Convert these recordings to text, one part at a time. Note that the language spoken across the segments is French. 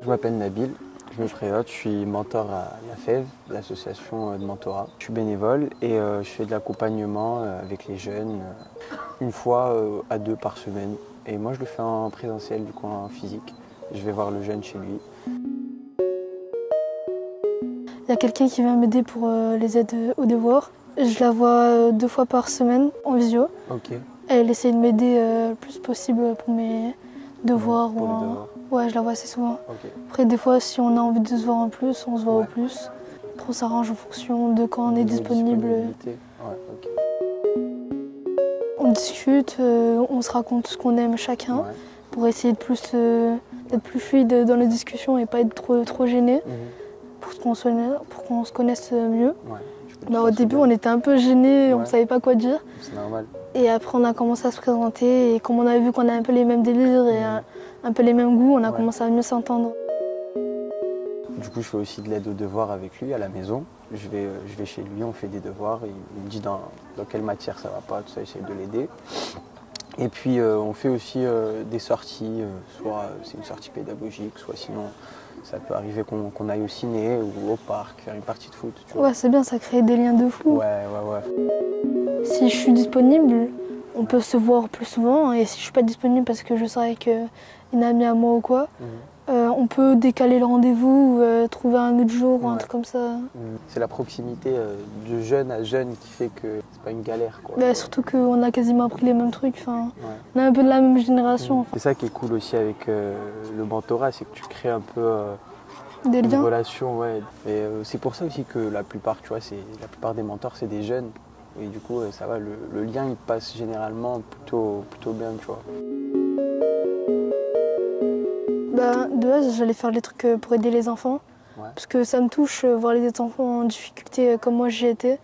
Je m'appelle Nabil, je me présente, je suis mentor à la FEV, l'association de mentorat. Je suis bénévole et je fais de l'accompagnement avec les jeunes une fois à deux par semaine. Et moi je le fais en présentiel, du coup en physique. Je vais voir le jeune chez lui. Il y a quelqu'un qui vient m'aider pour les aides aux devoirs. Je la vois 2 fois par semaine en visio. Ok. Elle essaie de m'aider le plus possible pour mes devoirs. Pour les devoirs. Ouais, je la vois assez souvent. Ok. Après, des fois, si on a envie de se voir en plus, on se voit au plus. Après, on s'arrange en fonction de quand on est disponible. Ouais, ok. On discute, on se raconte ce qu'on aime chacun pour essayer d'être plus fluide dans les discussions et pas être trop gêné pour qu'on se connaisse mieux. Au début, on était un peu gênés, on ne savait pas quoi dire. C'est normal. Et après, on a commencé à se présenter et comme on a vu qu'on a un peu les mêmes délires et un peu les mêmes goûts, on a commencé à mieux s'entendre. Du coup, je fais aussi de l'aide aux devoirs avec lui à la maison. Je vais chez lui, on fait des devoirs, il me dit dans quelle matière ça va pas, tout ça, j'essaie de l'aider. Et puis, on fait aussi des sorties, soit c'est une sortie pédagogique, soit sinon ça peut arriver qu'on aille au ciné ou au parc, faire une partie de foot. Tu vois. Ouais, c'est bien, ça crée des liens de fou. Ouais. Si je suis disponible, on peut se voir plus souvent. Et si je suis pas disponible parce que je sais qu'une amie à moi ou quoi, on peut décaler le rendez-vous, trouver un autre jour ou un truc comme ça. C'est la proximité de jeune à jeune qui fait que c'est pas une galère, quoi. Bah, surtout qu'on a quasiment appris les mêmes trucs. On est un peu de la même génération. C'est ça qui est cool aussi avec le mentorat, c'est que tu crées un peu des liens. Une relation, ouais. Et c'est pour ça aussi que la plupart des mentors, c'est des jeunes. Et du coup, ça va, le lien, il passe généralement plutôt bien, tu vois. De base, j'allais faire les trucs pour aider les enfants. Parce que ça me touche, voir les enfants en difficulté comme moi j'ai été.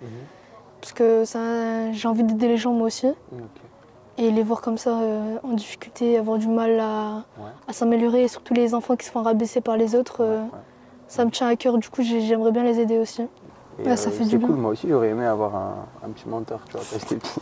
Parce que j'ai envie d'aider les gens moi aussi. Et les voir comme ça en difficulté, avoir du mal à s'améliorer, et surtout les enfants qui se font rabaisser par les autres, ça me tient à cœur. Du coup, j'aimerais bien les aider aussi. Et ça fait du bien. C'est cool, moi aussi j'aurais aimé avoir un petit mentor, tu vois, quand j'étais petit.